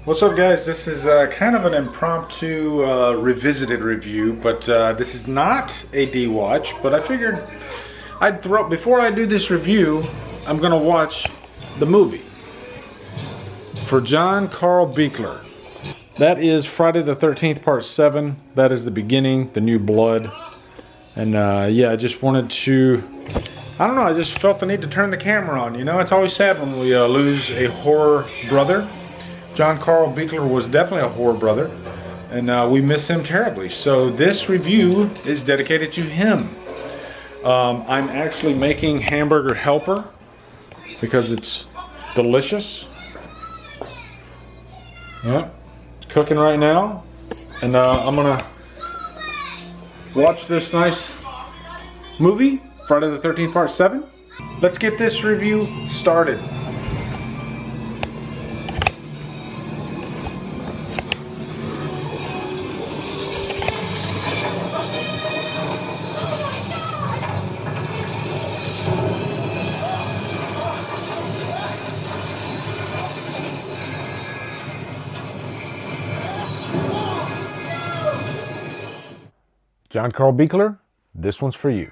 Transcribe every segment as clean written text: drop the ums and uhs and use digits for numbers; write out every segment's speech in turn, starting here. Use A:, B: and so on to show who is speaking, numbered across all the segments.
A: What's up, guys? This is kind of an impromptu revisited review, but this is not a D-Watch, but I figured I'd throw, before I do this review, I'm gonna watch the movie for John Carl Buechler. That is Friday the 13th Part 7. That is the beginning, the new blood. And yeah, I just wanted to, I don't know, I just felt the need to turn the camera on. You know, it's always sad when we lose a horror brother. John Carl Buechler was definitely a horror brother, and we miss him terribly. So this review is dedicated to him. I'm actually making hamburger helper because it's delicious. Yeah, it's cooking right now, and I'm gonna watch this nice movie, Friday the 13th Part 7. Let's get this review started. John Carl Buechler, this one's for you.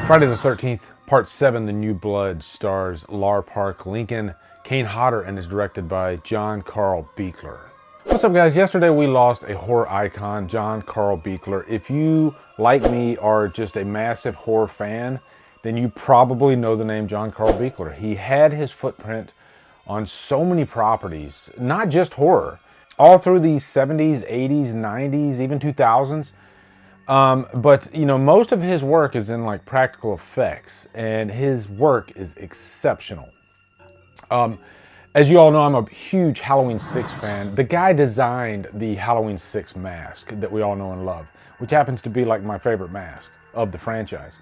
A: Friday the 13th, Part 7, The New Blood, stars Lar Park Lincoln, Kane Hodder, and is directed by John Carl Buechler. What's up, guys? Yesterday we lost a horror icon, John Carl Buechler. If you, like me, are just a massive horror fan, then you probably know the name John Carl Buechler. He had his footprint on so many properties, not just horror, all through the 70s, 80s, 90s, even 2000s. But, you know, most of his work is in like practical effects, and his work is exceptional. As you all know, I'm a huge Halloween 6 fan. The guy designed the Halloween 6 mask that we all know and love, which happens to be like my favorite mask of the franchise.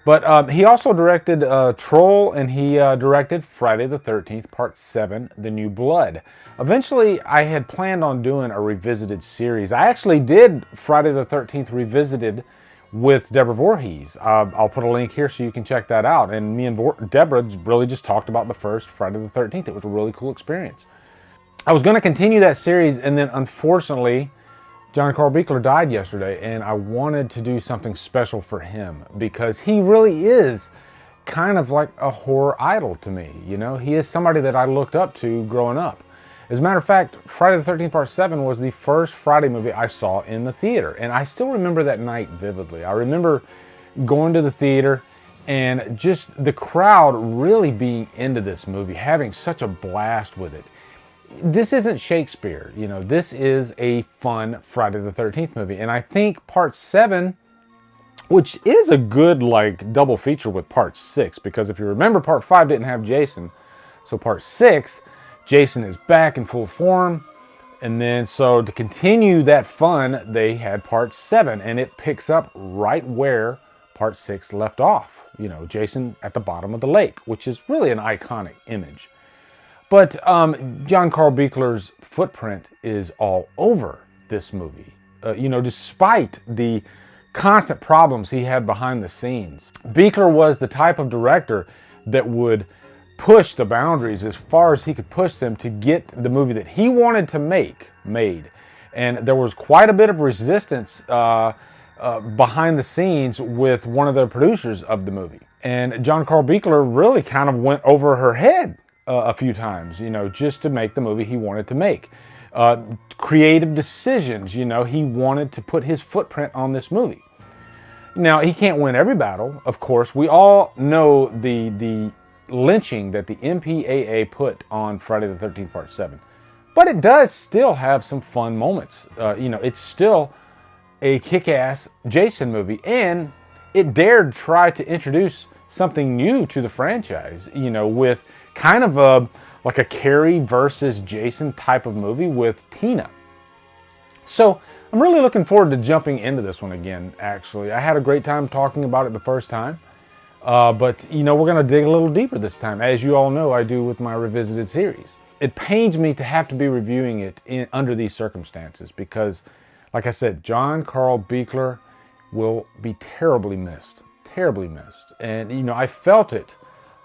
A: But he also directed Troll, and he directed Friday the 13th, Part 7, The New Blood. Eventually, I had planned on doing a revisited series. I actually did Friday the 13th Revisited with Deborah Voorhees. I'll put a link here so you can check that out. And me and Deborah really just talked about the first Friday the 13th. It was a really cool experience. I was going to continue that series, and then unfortunately, John Carl Buechler died yesterday, and I wanted to do something special for him because he really is kind of like a horror idol to me. You know, he is somebody that I looked up to growing up. As a matter of fact, Friday the 13th Part 7 was the first Friday movie I saw in the theater, and I still remember that night vividly. I remember going to the theater and just the crowd really being into this movie, having such a blast with it. This isn't Shakespeare, you know, this is a fun Friday the 13th movie. And I think Part 7, which is a good like double feature with Part 6, because if you remember, Part 5 didn't have Jason. So Part 6, Jason is back in full form. And then so to continue that fun, they had Part 7, and it picks up right where Part 6 left off. You know, Jason at the bottom of the lake, which is really an iconic image. But John Carl Buechler's footprint is all over this movie. You know, despite the constant problems he had behind the scenes, Buechler was the type of director that would push the boundaries as far as he could push them to get the movie that he wanted to make made. And there was quite a bit of resistance behind the scenes with one of the producers of the movie. And John Carl Buechler really kind of went over her head a few times, you know, just to make the movie he wanted to make. Creative decisions, you know, he wanted to put his footprint on this movie. Now, he can't win every battle, of course. We all know the lynching that the MPAA put on Friday the 13th Part 7. But it does still have some fun moments. You know, it's still a kick-ass Jason movie, and it dared try to introduce something new to the franchise, you know, with kind of like a Carrie versus Jason type of movie with Tina. So I'm really looking forward to jumping into this one again, actually. I had a great time talking about it the first time, but, you know, we're going to dig a little deeper this time, as you all know I do with my Revisited series. It pains me to have to be reviewing it under these circumstances because, like I said, John Carl Buechler will be terribly missed. Terribly missed. And, you know, I felt it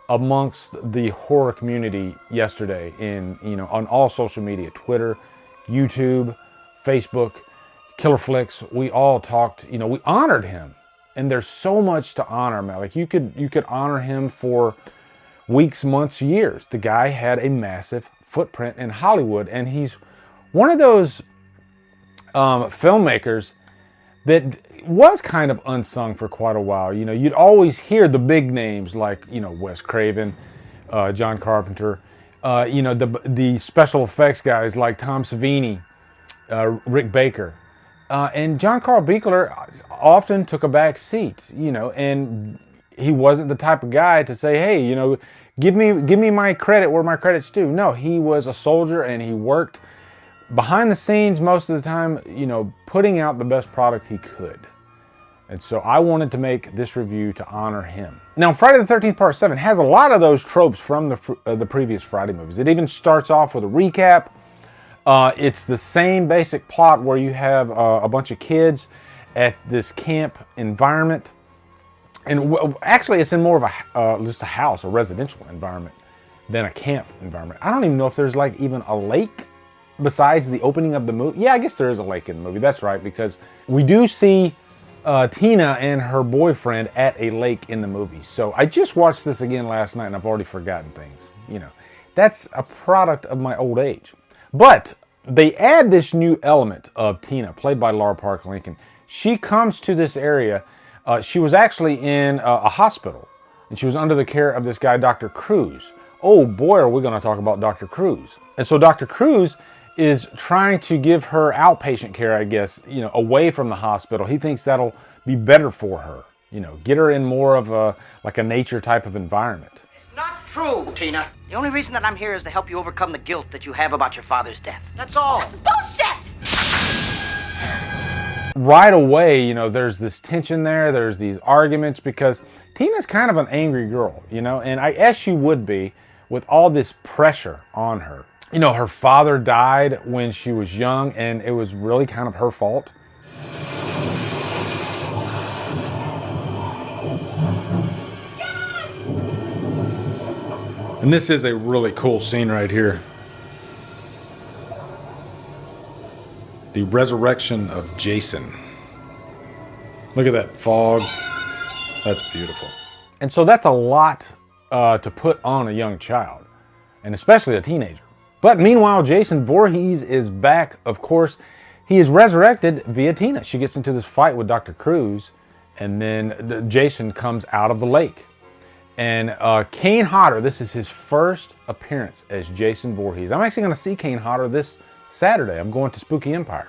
A: amongst the horror community yesterday in, you know, on all social media, Twitter, YouTube, Facebook, Killer Flicks. We all talked, you know, we honored him. And there's so much to honor, man. Like you could honor him for weeks, months, years. The guy had a massive footprint in Hollywood, and he's one of those filmmakers that was kind of unsung for quite a while. You know, you'd always hear the big names like, you know, Wes Craven, John Carpenter, you know, the special effects guys like Tom Savini, Rick Baker. And John Carl Buechler often took a back seat, you know, and he wasn't the type of guy to say, hey, you know, give me my credit where my credit's due. No, he was a soldier and he worked behind the scenes most of the time, you know, putting out the best product he could. And so I wanted to make this review to honor him. Now, Friday the 13th Part 7 has a lot of those tropes from the previous Friday movies. It even starts off with a recap. It's the same basic plot where you have a bunch of kids at this camp environment. And actually, it's in more of just a house, a residential environment, than a camp environment. I don't even know if there's like even a lake besides the opening of the movie. Yeah, I guess there is a lake in the movie. That's right, because we do see Tina and her boyfriend at a lake in the movie. So I just watched this again last night and I've already forgotten things. You know, that's a product of my old age. But they add this new element of Tina, played by Lar Park Lincoln. She comes to this area. She was actually in a hospital, and she was under the care of this guy, Dr. Cruz. Oh boy, are we going to talk about Dr. Cruz. And so Dr. Cruz is trying to give her outpatient care, I guess, you know, away from the hospital. He thinks that'll be better for her, you know, get her in more of a, like a nature type of environment.
B: Not true, Tina. The only reason that I'm here is to help you overcome the guilt that you have about your father's death. That's all.
C: That's bullshit!
A: Right away, you know, there's this tension there. There's these arguments because Tina's kind of an angry girl, you know, and I guess she would be with all this pressure on her. You know, her father died when she was young, and it was really kind of her fault. And this is a really cool scene right here. The resurrection of Jason. Look at that fog. That's beautiful. And so that's a lot to put on a young child, and especially a teenager. But meanwhile, Jason Voorhees is back. Of course, he is resurrected via Tina. She gets into this fight with Dr. Cruz, and then Jason comes out of the lake. And Kane Hodder, this is his first appearance as Jason Voorhees. I'm actually going to see Kane Hodder this Saturday. I'm going to Spooky Empire.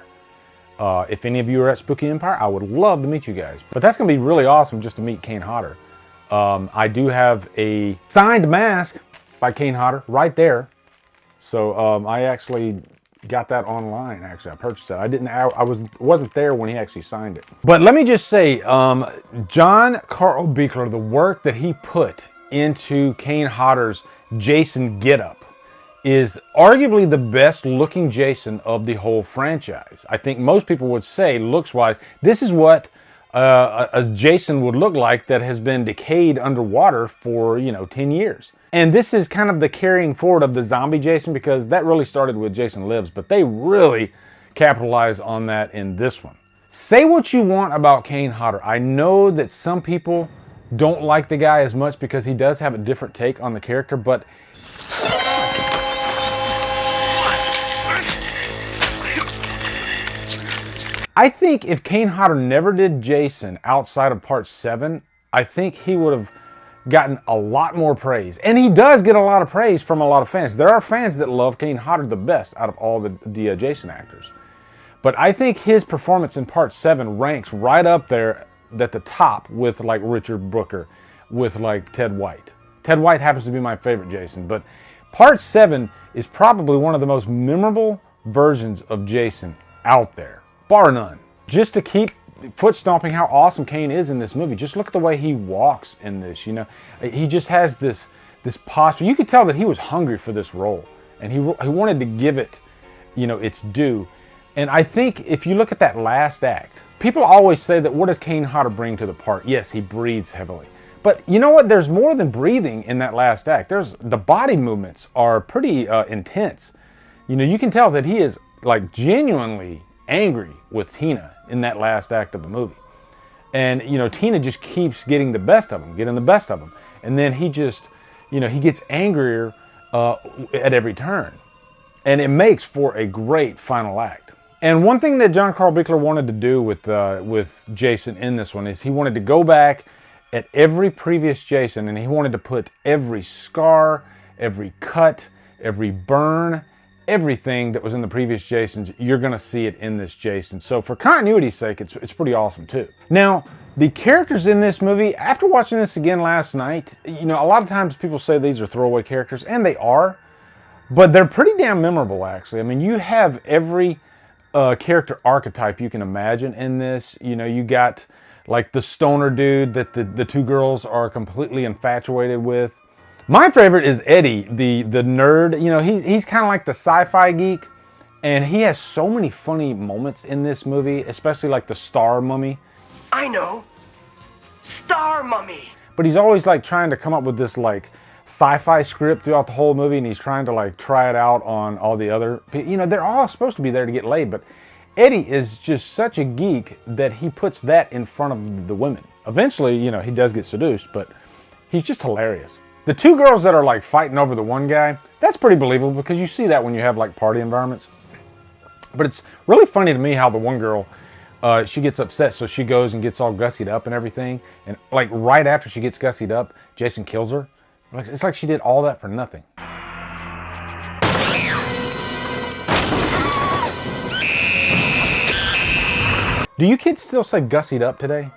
A: If any of you are at Spooky Empire, I would love to meet you guys. But that's going to be really awesome just to meet Kane Hodder. I do have a signed mask by Kane Hodder right there. So I actually got that online. Actually, I purchased it. I wasn't there when he actually signed it. But let me just say, John Carl Buechler, the work that he put into Kane Hodder's Jason getup is arguably the best looking Jason of the whole franchise. I think most people would say, looks wise, this is what a Jason would look like that has been decayed underwater for, you know, 10 years. And this is kind of the carrying forward of the zombie Jason, because that really started with Jason Lives, but they really capitalize on that in this one. Say what you want about Kane Hodder. I know that some people don't like the guy as much because he does have a different take on the character, but I think if Kane Hodder never did Jason outside of Part 7, I think he would have gotten a lot more praise. And he does get a lot of praise from a lot of fans. There are fans that love Kane Hodder the best out of all the Jason actors. But I think his performance in Part 7 ranks right up there at the top with like Richard Brooker, with like Ted White. Ted White happens to be my favorite Jason, but Part 7 is probably one of the most memorable versions of Jason out there, bar none. Just to keep foot stomping how awesome Kane is in this movie. Just look at the way he walks in this, you know. He just has this posture. You could tell that he was hungry for this role, and he wanted to give it, you know, its due. And I think if you look at that last act, people always say that what does Kane Hodder bring to the part? Yes, he breathes heavily. But you know what? There's more than breathing in that last act. The body movements are pretty intense. You know, you can tell that he is like genuinely angry with Tina in that last act of the movie. And, you know, Tina just keeps getting the best of him, And then he just, you know, he gets angrier at every turn. And it makes for a great final act. And one thing that John Carl Buechler wanted to do with Jason in this one is he wanted to go back at every previous Jason, and he wanted to put every scar, every cut, every burn, everything that was in the previous Jasons, you're gonna see it in this Jason. So for continuity's sake, it's pretty awesome too. Now, the characters in this movie, after watching this again last night, you know, a lot of times people say these are throwaway characters, and they are, but they're pretty damn memorable actually. I mean, you have every character archetype you can imagine in this. You know, you got like the stoner dude that the two girls are completely infatuated with. My favorite is Eddie, the nerd. You know, he's kind of like the sci-fi geek, and he has so many funny moments in this movie, especially like the star mummy.
C: I know. Star mummy.
A: But he's always like trying to come up with this like sci-fi script throughout the whole movie, and he's trying to like try it out on all the other, you know, they're all supposed to be there to get laid, but Eddie is just such a geek that he puts that in front of the women. Eventually, you know, he does get seduced, but he's just hilarious. The two girls that are like fighting over the one guy, that's pretty believable because you see that when you have like party environments. But it's really funny to me how the one girl, she gets upset, so she goes and gets all gussied up and everything. And like right after she gets gussied up, Jason kills her. It's like she did all that for nothing. Do you kids still say gussied up today?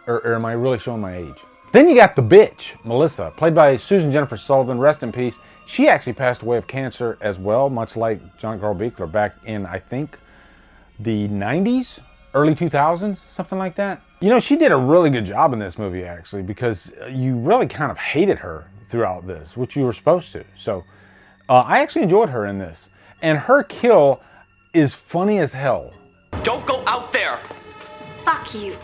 A: Or am I really showing my age? Then you got the bitch, Melissa, played by Susan Jennifer Sullivan, rest in peace. She actually passed away of cancer as well, much like John Carl Buechler back in, I think, the 90s, early 2000s, something like that. You know, she did a really good job in this movie, actually, because you really kind of hated her throughout this, which you were supposed to. So I actually enjoyed her in this. And her kill is funny as hell.
C: Don't go out there.
D: Fuck you.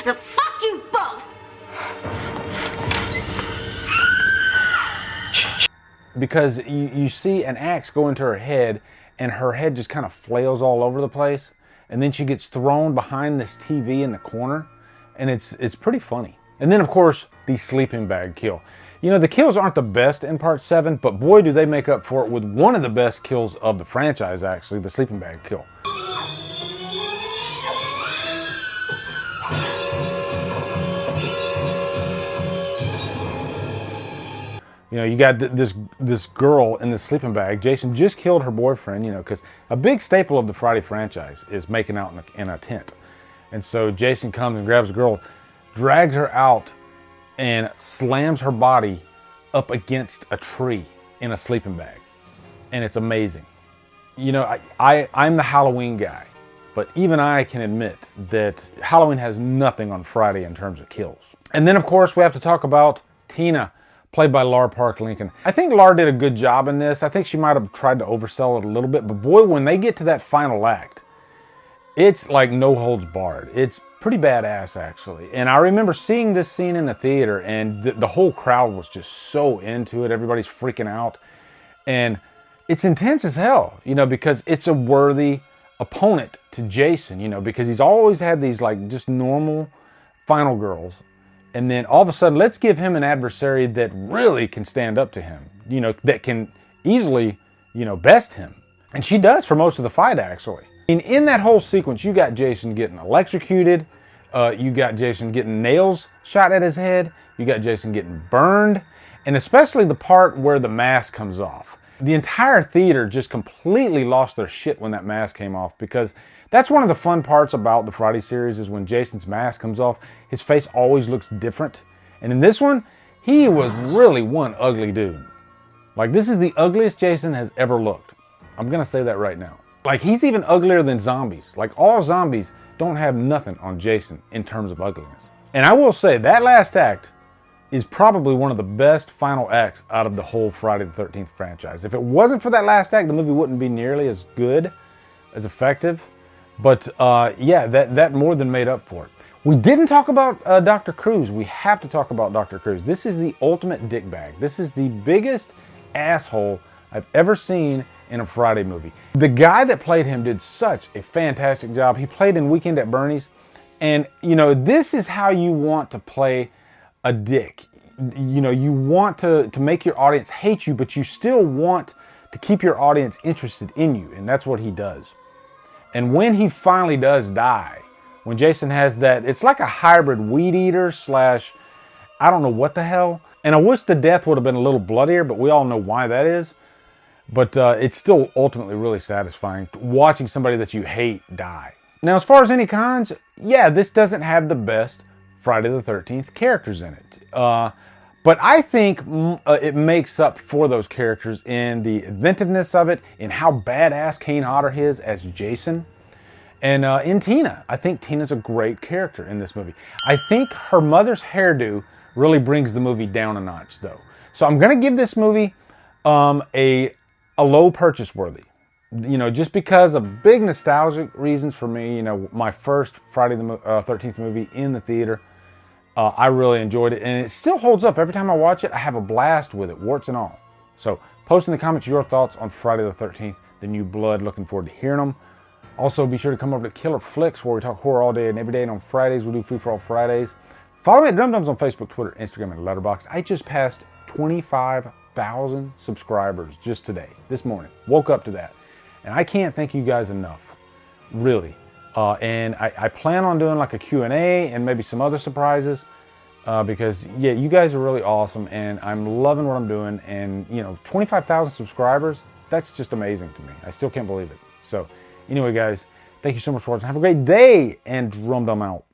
D: No, fuck you both.
A: Because you see an axe go into her head, and her head just kind of flails all over the place, and then she gets thrown behind this TV in the corner, and it's pretty funny. And then of course the sleeping bag kill. You know, the kills aren't the best in part 7, but boy do they make up for it with one of the best kills of the franchise, actually, the sleeping bag kill. You know, you got this girl in this sleeping bag. Jason just killed her boyfriend, you know, because a big staple of the Friday franchise is making out in a tent. And so Jason comes and grabs the girl, drags her out, and slams her body up against a tree in a sleeping bag. And it's amazing. You know, I'm the Halloween guy, but even I can admit that Halloween has nothing on Friday in terms of kills. And then, of course, we have to talk about Tina, played by Lar Park Lincoln. I think Lar did a good job in this. I think she might have tried to oversell it a little bit, but boy, when they get to that final act, it's like no holds barred. It's pretty badass, actually. And I remember seeing this scene in the theater, and the whole crowd was just so into it. Everybody's freaking out. And it's intense as hell, you know, because it's a worthy opponent to Jason, you know, because he's always had these like just normal final girls. And then all of a sudden, let's give him an adversary that really can stand up to him, you know, that can easily, you know, best him. And she does for most of the fight, actually. And in that whole sequence, you got Jason getting electrocuted, you got Jason getting nails shot at his head, you got Jason getting burned, and especially the part where the mask comes off. The entire theater just completely lost their shit when that mask came off, because that's one of the fun parts about the Friday series is when Jason's mask comes off, his face always looks different. And in this one, he was really one ugly dude. Like, this is the ugliest Jason has ever looked. I'm gonna say that right now. Like, he's even uglier than zombies. Like, all zombies don't have nothing on Jason in terms of ugliness. And I will say, that last act is probably one of the best final acts out of the whole Friday the 13th franchise. If it wasn't for that last act, the movie wouldn't be nearly as good. as effective. But yeah, that more than made up for it. We didn't talk about Dr. Cruz. We have to talk about Dr. Cruz. This is the ultimate dickbag. This is the biggest asshole I've ever seen in a Friday movie. The guy that played him did such a fantastic job. He played in Weekend at Bernie's. And, you know, this is how you want to play a dick. You know, you want to make your audience hate you, but you still want to keep your audience interested in you. And that's what he does. And when he finally does die, when Jason has that, it's like a hybrid weed eater slash, I don't know what the hell. And I wish the death would have been a little bloodier, but we all know why that is. But it's still ultimately really satisfying watching somebody that you hate die. Now, as far as any cons, yeah, this doesn't have the best Friday the 13th characters in it. But I think it makes up for those characters in the inventiveness of it, in how badass Kane Hodder is as Jason. And in Tina. I think Tina's a great character in this movie. I think her mother's hairdo really brings the movie down a notch, though. So I'm going to give this movie a low purchase worthy. You know, just because of big nostalgic reasons for me. You know, my first Friday the 13th movie in the theater. I really enjoyed it, and it still holds up. Every time I watch it, I have a blast with it, warts and all. So post in the comments your thoughts on Friday the 13th, The New Blood. Looking forward to hearing them. Also, be sure to come over to Killer Flicks, where we talk horror all day and every day. And on Fridays, we do Free For All Fridays. Follow me at Drumdums on Facebook, Twitter, Instagram, and Letterboxd. I just passed 25,000 subscribers just today, this morning. Woke up to that. And I can't thank you guys enough, really. And I plan on doing like a Q&A and maybe some other surprises. Because, yeah, you guys are really awesome. And I'm loving what I'm doing. And, you know, 25,000 subscribers, that's just amazing to me. I still can't believe it. So, anyway, guys, thank you so much for watching. Have a great day, and Drumdum out.